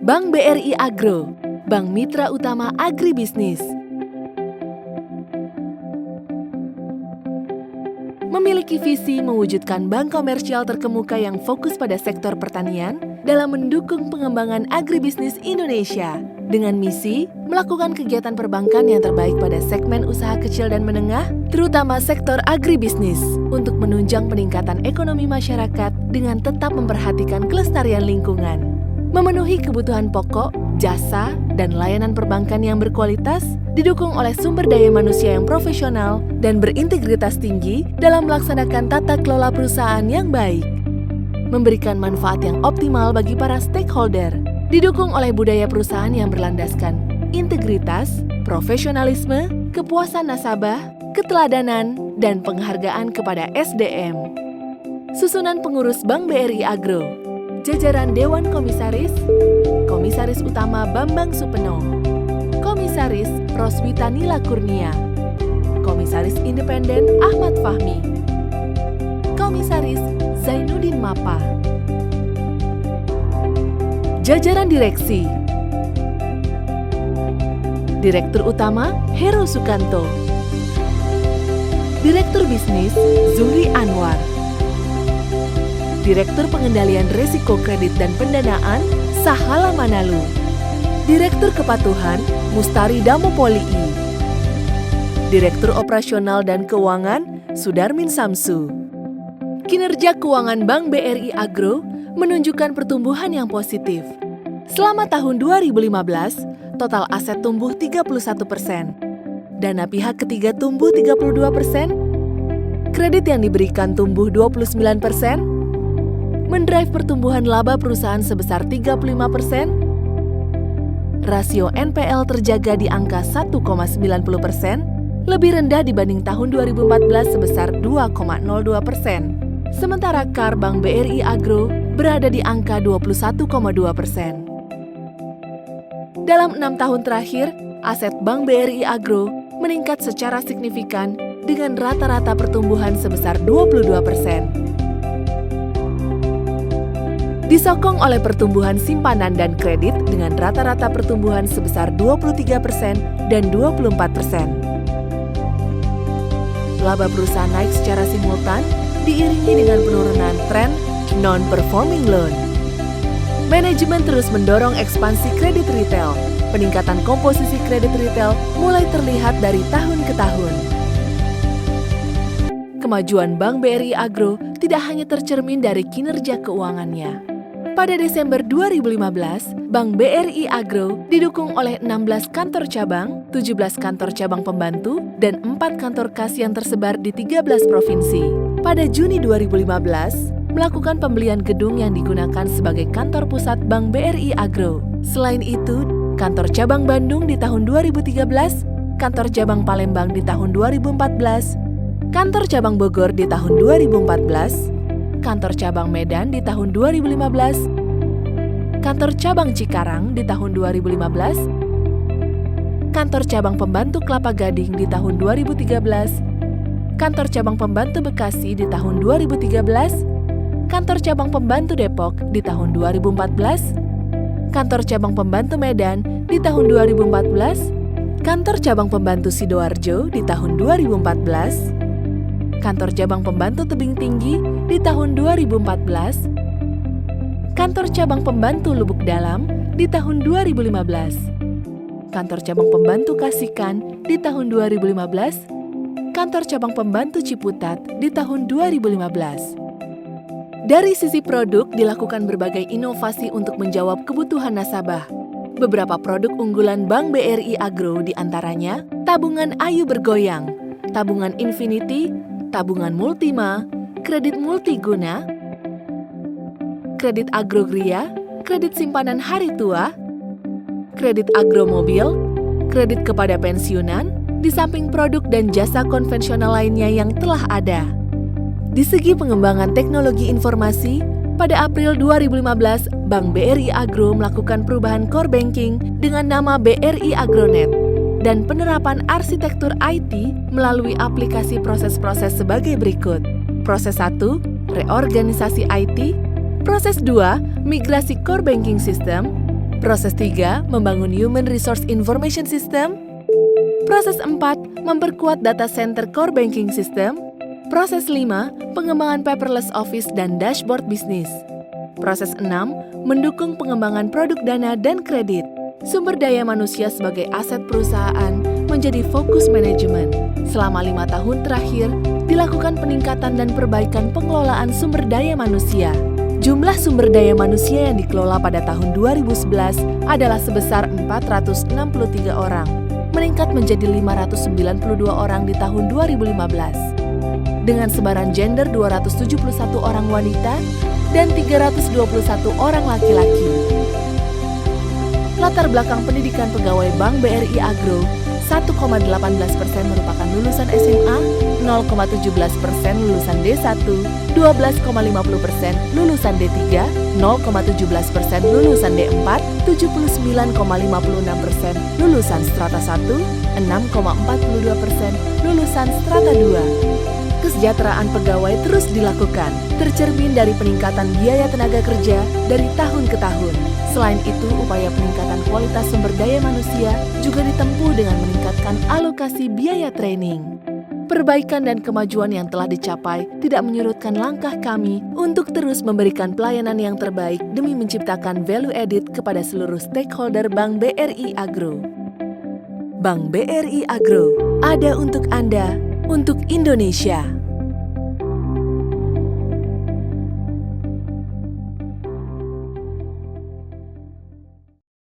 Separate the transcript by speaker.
Speaker 1: Bank BRI Agro, Bank Mitra Utama Agribisnis. Memiliki visi mewujudkan bank komersial terkemuka yang fokus pada sektor pertanian dalam mendukung pengembangan agribisnis Indonesia. Dengan misi, melakukan kegiatan perbankan yang terbaik pada segmen usaha kecil dan menengah, terutama sektor agribisnis, untuk menunjang peningkatan ekonomi masyarakat dengan tetap memperhatikan kelestarian lingkungan. Memenuhi kebutuhan pokok, jasa, dan layanan perbankan yang berkualitas, didukung oleh sumber daya manusia yang profesional dan berintegritas tinggi dalam melaksanakan tata kelola perusahaan yang baik. Memberikan manfaat yang optimal bagi para stakeholder, didukung oleh budaya perusahaan yang berlandaskan integritas, profesionalisme, kepuasan nasabah, keteladanan, dan penghargaan kepada SDM. Susunan pengurus Bank BRI Agro. Jajaran Dewan Komisaris, Komisaris Utama Bambang Supeno, Komisaris Roswita Nila Kurnia, Komisaris Independen Ahmad Fahmi, Komisaris Zainuddin Mapa. Jajaran Direksi, Direktur Utama Heru Sukanto, Direktur Bisnis Zuhri Anwar, Direktur Pengendalian Risiko Kredit dan Pendanaan Sahala Manalu, Direktur Kepatuhan Mustari Damopolii, Direktur Operasional dan Keuangan Sudarmin Samsu. Kinerja keuangan Bank BRI Agro menunjukkan pertumbuhan yang positif. Selama tahun 2015, total aset tumbuh 31%, dana pihak ketiga tumbuh 32%, kredit yang diberikan tumbuh 29%, mendrive pertumbuhan laba perusahaan sebesar 35%, rasio NPL terjaga di angka 1,90%, lebih rendah dibanding tahun 2014 sebesar 2,02%. Sementara KAR Bank BRI Agro berada di angka 21,2%. Dalam 6 tahun terakhir, aset Bank BRI Agro meningkat secara signifikan dengan rata-rata pertumbuhan sebesar 22%. Disokong oleh pertumbuhan simpanan dan kredit dengan rata-rata pertumbuhan sebesar 23% dan 24%. Laba perusahaan naik secara simultan, diiringi dengan penurunan tren non-performing loan. Manajemen terus mendorong ekspansi kredit retail. Peningkatan komposisi kredit retail mulai terlihat dari tahun ke tahun. Kemajuan Bank BRI Agro tidak hanya tercermin dari kinerja keuangannya. Pada Desember 2015, Bank BRI Agro didukung oleh 16 kantor cabang, 17 kantor cabang pembantu, dan 4 kantor kas yang tersebar di 13 provinsi. Pada Juni 2015, melakukan pembelian gedung yang digunakan sebagai kantor pusat Bank BRI Agro. Selain itu, kantor cabang Bandung di tahun 2013, kantor cabang Palembang di tahun 2014, kantor cabang Bogor di tahun 2014, kantor cabang Medan di tahun 2015, kantor cabang Cikarang di tahun 2015, kantor cabang pembantu Kelapa Gading di tahun 2013, kantor cabang pembantu Bekasi di tahun 2013, kantor cabang pembantu Depok di tahun 2014, kantor cabang pembantu Medan di tahun 2014, kantor cabang pembantu Sidoarjo di tahun 2014, kantor cabang pembantu Tebing Tinggi di tahun 2014, kantor cabang pembantu Lubuk Dalam di tahun 2015, kantor cabang pembantu Kasikan di tahun 2015, kantor cabang pembantu Ciputat di tahun 2015. Dari sisi produk, dilakukan berbagai inovasi untuk menjawab kebutuhan nasabah. Beberapa produk unggulan Bank BRI Agro diantaranya tabungan Ayu Bergoyang, tabungan Infinity, tabungan Multima, kredit multiguna, kredit agrogria, kredit simpanan hari tua, kredit agromobil, kredit kepada pensiunan, di samping produk dan jasa konvensional lainnya yang telah ada. Di segi pengembangan teknologi informasi, pada April 2015, Bank BRI Agro melakukan perubahan core banking dengan nama BRI Agronet dan penerapan arsitektur IT melalui aplikasi proses-proses sebagai berikut. Proses 1, reorganisasi IT. Proses 2, migrasi core banking system. Proses 3, membangun Human Resource Information System. Proses 4, memperkuat data center core banking system. Proses 5, pengembangan paperless office dan dashboard bisnis. Proses 6, mendukung pengembangan produk dana dan kredit. Sumber daya manusia sebagai aset perusahaan menjadi fokus manajemen. Selama 5 tahun terakhir, dilakukan peningkatan dan perbaikan pengelolaan sumber daya manusia. Jumlah sumber daya manusia yang dikelola pada tahun 2011 adalah sebesar 463 orang, meningkat menjadi 592 orang di tahun 2015. Dengan sebaran gender 271 orang wanita dan 321 orang laki-laki. Latar belakang pendidikan pegawai Bank BRI Agro, 1,18% merupakan lulusan SMA, 0,17% lulusan D1, 12,50% lulusan D3, 0,17% lulusan D4, 79,56% lulusan strata 1, 6,42% lulusan strata 2. Kesejahteraan pegawai terus dilakukan, tercermin dari peningkatan biaya tenaga kerja dari tahun ke tahun. Selain itu, upaya peningkatan kualitas sumber daya manusia juga ditempuh dengan meningkatkan alokasi biaya training. Perbaikan dan kemajuan yang telah dicapai tidak menyurutkan langkah kami untuk terus memberikan pelayanan yang terbaik demi menciptakan value added kepada seluruh stakeholder Bank BRI Agro. Bank BRI Agro, ada untuk Anda, untuk Indonesia.